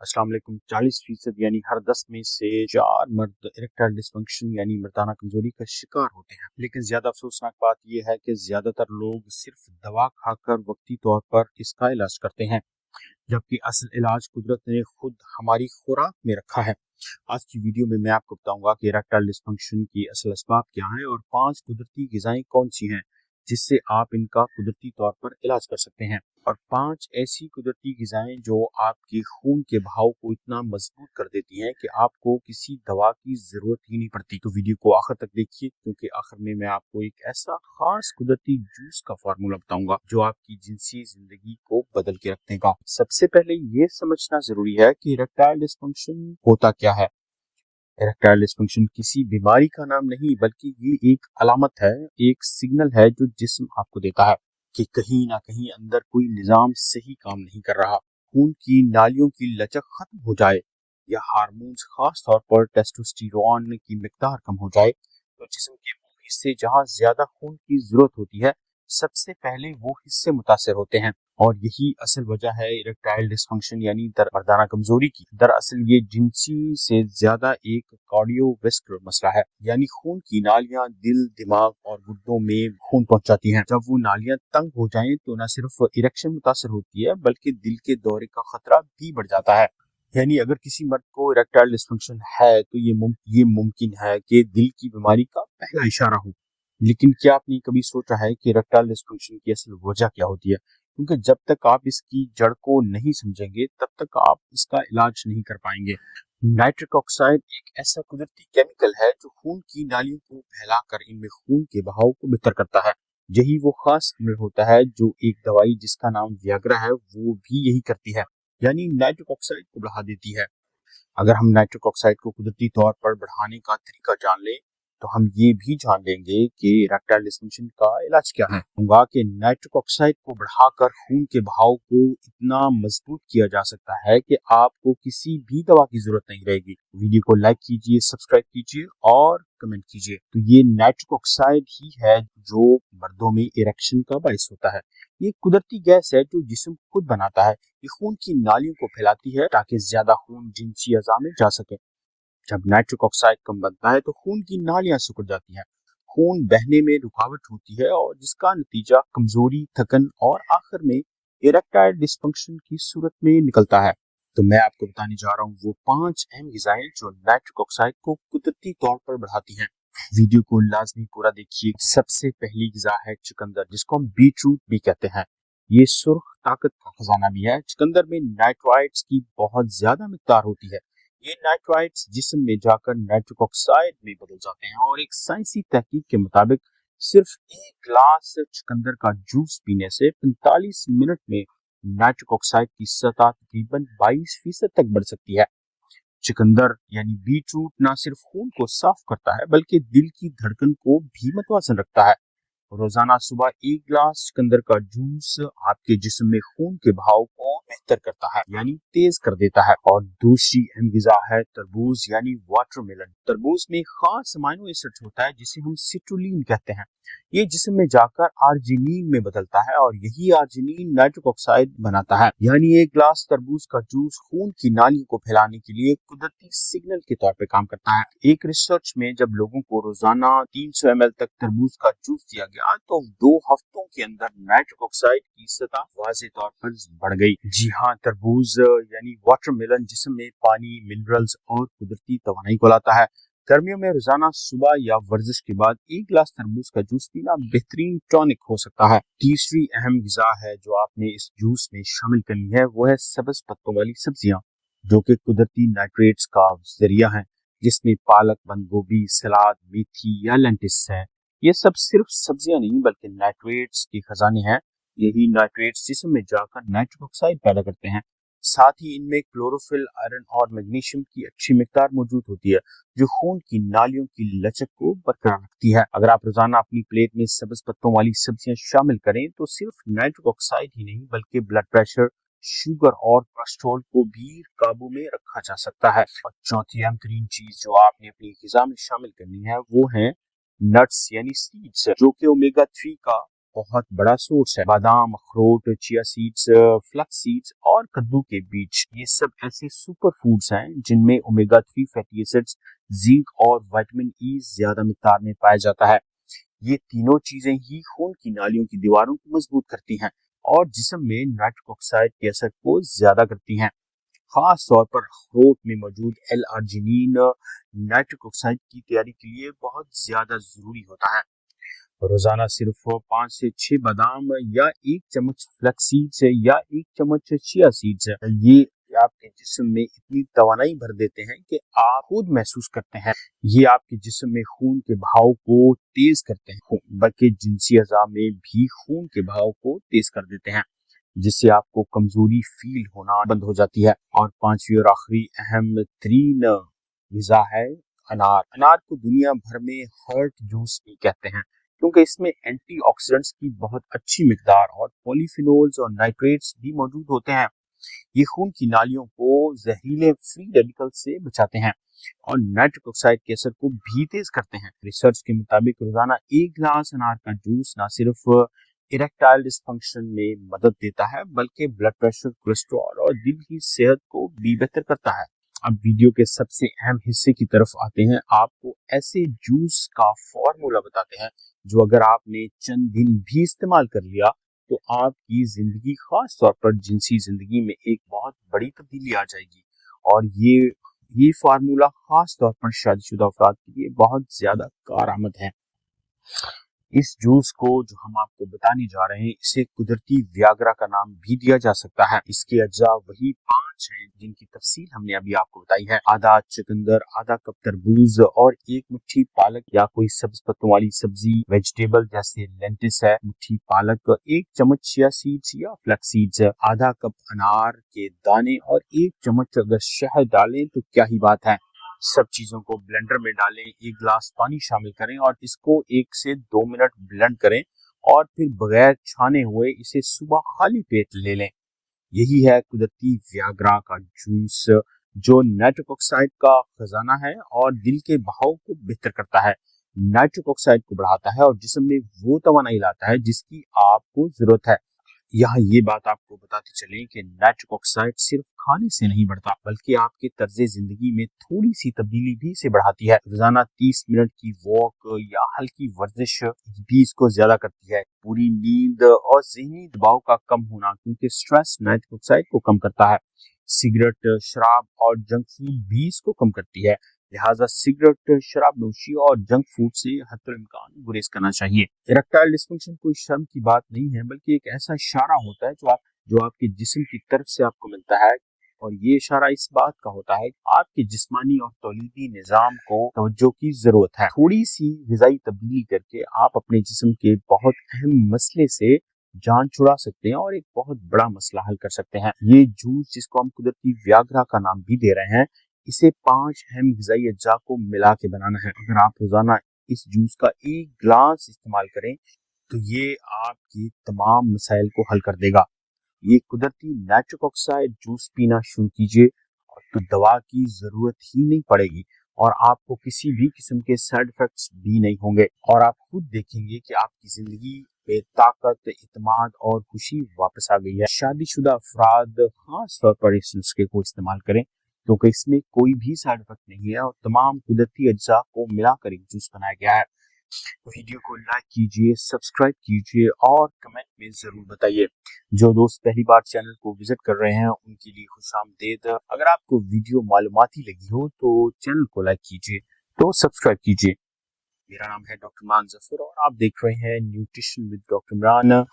अस्सलाम वालेकुम। 40% यानी हर 10 में से 4 मर्द इरेक्टाइल डिस्फंक्शन यानी मर्दाना कमजोरी का शिकार होते हैं। लेकिन ज्यादा अफसोसनाक बात यह है कि ज्यादातर लोग सिर्फ दवा खाकर वक्ती तौर पर इसका इलाज करते हैं, जबकि असल इलाज कुदरत ने खुद हमारी खुराक में रखा है। आज की वीडियो में मैं आपको बताऊंगा कि इरेक्टाइल डिस्फंक्शन की असल असबाब क्या हैं और 5 कुदरती ग़िज़ाएं कौन सी हैं जिससे आप इनका कुदरती तौर पर इलाज कर सकते हैं, और 5 ऐसी कुदरती ग़िज़ाएं जो आपके खून के बहाव को इतना मजबूत कर देती हैं कि आपको किसी दवा की जरूरत ही नहीं पड़ती। तो वीडियो को आखिर तक देखिए, क्योंकि आखिर में मैं आपको एक ऐसा खास कुदरती जूस का फार्मूला बताऊंगा जो आपकी जिनसी जिंदगी को बदल के रख देगा। सबसे पहले ये समझना जरूरी है कि इरेक्टाइल डिस्फंक्शन होता क्या है। इरेक्टाइल डिस्फंक्शन किसी बीमारी का नाम नहीं, बल्कि ये एक अलामत है, एक सिग्नल है जो जिस्म आपको देता है कि कहीं ना कहीं अंदर कोई निजाम सही काम नहीं कर रहा। खून की नालियों की लचक खत्म हो जाए या हार्मोन्स, खास तौर पर टेस्टोस्टेरोन की मिकदार कम हो जाए, तो जिस्म के वो हिस्से जहां ज्यादा खून की जरूरत होती है, सबसे पहले वो हिस्से मुतासर होते हैं। और यही असल वजह है इरेक्टाइल डिस्फंक्शन यानी मर्दाना कमजोरी की। दरअसल ये जिनसी से ज्यादा एक कार्डियोवैस्कुलर मसला है, यानी खून की नालियां दिल, दिमाग और गुर्दों में खून पहुंचाती हैं। जब वो नालियां तंग हो जाएं तो न सिर्फ इरेक्शन मुतासर होती है, बल्कि दिल के दौरे का खतरा भी बढ़ जाता है। यानी अगर किसी मर्द को इरेक्टाइल डिस्फंक्शन है तो ये मुमकिन है कि दिल की बीमारी का पहला इशारा हो। लेकिन क्या आपने कभी सोचा है कि इरेक्टाइल डिस्फंक्शन की असल वजह क्या होती है? क्योंकि जब तक आप इसकी जड़ को नहीं समझेंगे, तब तक आप इसका इलाज नहीं कर पाएंगे। नाइट्रिक ऑक्साइड एक ऐसा कुदरती केमिकल है जो खून की नालियों को फैलाकर इनमें खून के बहाव को बेहतर करता है। यही वो खास अमल होता है जो एक दवाई जिसका नाम वियाग्रा है वो भी यही करती है, यानी नाइट्रिक ऑक्साइड को बढ़ा देती है। अगर हम नाइट्रिक ऑक्साइड को कुदरती तौर पर बढ़ाने का तरीका जान लें, तो हम ये भी जान लेंगे कि इरेक्टाइल डिस्फंक्शन का इलाज क्या है। कहूंगा कि नाइट्रिक ऑक्साइड को बढ़ाकर खून के बहाव को इतना मजबूत किया जा सकता है कि आपको किसी भी दवा की जरूरत नहीं रहेगी। वीडियो को लाइक कीजिए, सब्सक्राइब कीजिए और कमेंट कीजिए। तो ये नाइट्रिक ऑक्साइड ही है जो मर्दों में इरेक्शन का बायस होता है। ये कुदरती गैस है जो जिस्म खुद बनाता है। ये खून की नालियों को फैलाती है ताकि ज्यादा खून जिनसी अज़ा में जा सके। जब नाइट्रिक ऑक्साइड कम बनता है तो खून की नालियां सिकुड़ जाती हैं, खून बहने में रुकावट होती है, और जिसका नतीजा कमजोरी, थकन और आखिर में इरेक्टाइल डिस्फंक्शन की सूरत में निकलता है। तो मैं आपको बताने जा रहा हूँ वो 5 अहम ग़िज़ाएं जो नाइट्रिक ऑक्साइड को कुदरती तौर पर बढ़ाती हैं। वीडियो को लाजमी पूरा देखिए। सबसे पहली ग़िज़ा है चुकंदर, जिसको हम बीटरूट भी कहते हैं। ये सुर्ख ताकत का खजाना भी है। चुकंदर में नाइट्राइट्स की बहुत ज्यादा मिकदार होती है। ये नाइट्राइट्स जिस्म में जाकर नाइट्रिक ऑक्साइड में बदल जाते हैं, और एक साइंसी तहकीक के मुताबिक सिर्फ एक ग्लास चुकंदर का जूस पीने से 45 मिनट में नाइट्रिक ऑक्साइड की सतह तकरीबन 22% तक बढ़ सकती है। चुकंदर यानी बीटरूट ना सिर्फ खून को साफ करता है, बल्कि दिल की धड़कन को भी मतवाजन रखता है। रोजाना सुबह एक गिलास चुकंदर का जूस आपके जिस्म में खून के बहाव को बेहतर करता है, यानी तेज कर देता है। और दूसरी अहम ग़िज़ा है तरबूज यानी वाटरमेलन। तरबूज में खास अमाइनो एसिड होता है जिसे हम सिट्रुलिन कहते हैं। ये जिस्म में जाकर आर्जिनिन में बदलता है, और यही आर्जिनिन नाइट्रिक ऑक्साइड बनाता है। यानी एक गिलास तरबूज का जूस खून की नाली को फैलाने के लिए कुदरती सिग्नल के तौर पर काम करता है। एक रिसर्च में जब लोगों को रोजाना 300 ml तक तरबूज का जूस दिया गया, तो 2 हफ्तों के अंदर नाइट्रिक ऑक्साइड की सतह वाज़ेह तौर पर बढ़ गई। जी हाँ, तरबूज यानी वाटरमेलन जिस्म में पानी, मिनरल्स और कुदरती तवानाई को लाता है। गर्मियों में रोजाना सुबह या वर्जिश के बाद एक गिलास तरबूज का जूस पीना बेहतरीन टॉनिक हो सकता है। तीसरी अहम ग़िज़ा है जो आपने इस जूस में शामिल करनी है, वो है सब्ज पत्तों वाली सब्जियां, जो कि कुदरती नाइट्रेट्स का जरिया है, जिसमें पालक, बंद गोभी, सलाद, मेथी या लेंटिस है। ये सब सिर्फ सब्जियां नहीं बल्कि नाइट्रेट्स के खजाने हैं। यही नाइट्रेट्स जिस्म में जाकर नाइट्रिक ऑक्साइड पैदा करते हैं। साथ ही इनमें क्लोरोफिल, आयरन और मैग्नीशियम की अच्छी मिकदार मौजूद होती है, जो खून की नालियों की लचक को बरकरार रखती है। अगर आप रोजाना अपनी प्लेट में सब्ज पत्तों वाली सब्जियां शामिल करें, तो सिर्फ नाइट्रिक ऑक्साइड ही नहीं बल्कि ब्लड प्रेशर, शुगर और कोलेस्ट्रॉल को भी काबू में रखा जा सकता है। और चौथी अहम तरीन चीज जो आपने अपनी ग़िज़ा में शामिल करनी है वो है नट्स यानी सीड्स, जो कि ओमेगा 3 का बहुत बड़ा सोर्स है। बादाम, अखरोट, चिया सीड्स, फ्लक्स सीड्स और कद्दू के बीज, ये सब ऐसे सुपर फूड्स हैं जिनमें ओमेगा 3 फैटी एसिड्स, जिंक और विटामिन ई ज्यादा मिकदार में पाया जाता है। ये तीनों चीजें ही खून की नालियों की दीवारों को मजबूत करती हैं और जिस्म में नाइट्रिक ऑक्साइड के असर को ज्यादा करती हैं। खास तौर पर अखरोट में मौजूद एल आर्जिनिन नाइट्रिक ऑक्साइड की तैयारी के लिए बहुत ज्यादा जरूरी होता है। रोजाना सिर्फ 5 से 6 बादाम या 1 चम्मच फ्लैक्स सीड्स या 1 चम्मच चिया सीड्स, ये आपके जिस्म में इतनी तवानाई भर देते हैं कि आप खुद महसूस करते हैं। ये आपके जिस्म में खून के बहाव को तेज करते हैं, बल्कि जिनसी अज़ा में भी खून के बहाव को तेज कर देते हैं, जिससे आपको कमजोरी फील होना बंद हो जाती है। और पांचवी और आखिरी अहम तरीन ग़िज़ा है अनार। अनार को दुनिया भर में हर्ट जूस भी कहते हैं क्योंकि इसमें एंटीऑक्सीडेंट्स की बहुत अच्छी मिकदार और पॉलीफिनोल्स और नाइट्रेट्स भी मौजूद होते हैं। ये खून की नालियों को जहरीले फ्री रेडिकल से बचाते हैं और नाइट्रिक ऑक्साइड के असर को भी तेज करते हैं। रिसर्च के मुताबिक रोजाना 1 गिलास अनार का जूस न सिर्फ इरेक्टाइल डिस्फंक्शन में मदद देता है बल्कि ब्लड प्रेशर, कोलेस्ट्रॉल और दिल की सेहत को भी बेहतर करता है। अब वीडियो के सबसे अहम हिस्से की तरफ आते हैं। आपको ऐसे जूस का फॉर्मूला बताते हैं जो अगर आपने चंद दिन भी इस्तेमाल कर लिया तो आपकी जिंदगी, खास तौर पर जिनसी जिंदगी में एक बहुत बड़ी तब्दीली आ जाएगी। और ये फार्मूला खास तौर पर शादीशुदा अफराद के लिए बहुत ज्यादा कारआमद है। इस जूस को जो हम आपको बताने जा रहे हैं, इसे कुदरती व्याग्रा का नाम भी दिया जा सकता है। इसके अज्जा वही 5 हैं जिनकी तफसील हमने अभी आपको बताई है। आधा चुकंदर, आधा कप तरबूज और 1 मुट्ठी पालक या कोई सब्ज पत्तों वाली सब्जी, वेजिटेबल जैसे लेंटिस है, मुट्ठी पालक, 1 चम्मच चिया सीड्स या फ्लैक्स सीड्स, आधा कप अनार के दाने और 1 चम्मच अगर शहद डालें तो क्या ही बात है। सब चीजों को ब्लेंडर में डालें, 1 गिलास पानी शामिल करें और इसको 1 से 2 मिनट ब्लेंड करें और फिर बगैर छाने हुए इसे सुबह खाली पेट ले लें। यही है कुदरती व्याग्रा का जूस, जो नाइट्रिक ऑक्साइड का खजाना है और दिल के बहाव को बेहतर करता है, नाइट्रिक ऑक्साइड को बढ़ाता है और जिस्म में वो तवानाई लाता है जिसकी आपको जरूरत है। यहाँ ये बात आपको बताते चलें कि नाइट्रिक ऑक्साइड सिर्फ खाने से नहीं बढ़ता बल्कि आपके तर्जे जिंदगी में थोड़ी सी तब्दीली भी इसे बढ़ाती है। रोजाना 30 मिनट की वॉक या हल्की वर्जिश भी इसको ज्यादा करती है। पूरी नींद और ज़हनी दबाव का कम होना, क्योंकि स्ट्रेस नाइट्रिक ऑक्साइड को कम करता है। सिगरेट, शराब और जंक फूड भी इसको कम करती है, लिहाजा सिगरेट, शराब नोशी और जंक फूड से हत्तुल इम्कान गुरेज करना चाहिए। इरेक्टाइल डिस्फंक्शन कोई शर्म की बात नहीं है बल्कि एक ऐसा इशारा होता है जो आपके जिस्म की तरफ से आपको मिलता है, और ये इशारा इस बात का होता है कि आपके जिस्मानी और तौलीदी निजाम को तवज्जो की जरूरत है। थोड़ी सी ग़िज़ाई तब्दीली करके आप अपने जिस्म के बहुत अहम मसले से जान छुड़ा सकते हैं और एक बहुत बड़ा मसला हल कर सकते हैं। ये जूस, जिसको हम कुदरती व्याग्रा का नाम भी दे रहे हैं, इसे 5 अहम ग़िज़ाई अज्जा को मिला के बनाना है। अगर आप रोजाना इस जूस का 1 गिलास इस्तेमाल करें तो ये आपकी तमाम मसाइल को हल कर देगा। ये कुदरती नाइट्रिक ऑक्साइड जूस पीना शुरू कीजिए और तो दवा की जरूरत ही नहीं पड़ेगी और आपको किसी भी किस्म के साइड इफेक्ट्स भी नहीं होंगे और आप खुद देखेंगे कि आपकी जिंदगी में ताकत, इत्मीनान और खुशी वापस आ गई है। शादीशुदा अफराद खास तौर पर इस नुस्खे को इस्तेमाल करें क्योंकि इसमें कोई भी साइड इफेक्ट नहीं है और तमाम कुदरती अज्जा को मिलाकर एक जूस बनाया गया है। वीडियो को लाइक कीजिए, सब्सक्राइब कीजिए और कमेंट में जरूर बताइए। जो दोस्त पहली बार चैनल को विजिट कर रहे हैं उनके लिए खुशामदीद। अगर आपको वीडियो मालूमाती लगी हो तो चैनल को लाइक कीजिए, तो सब्सक्राइब कीजिए। मेरा नाम है डॉक्टर इमरान जफर और आप देख रहे हैं न्यूट्रिशन विद डॉक्टर इमरान।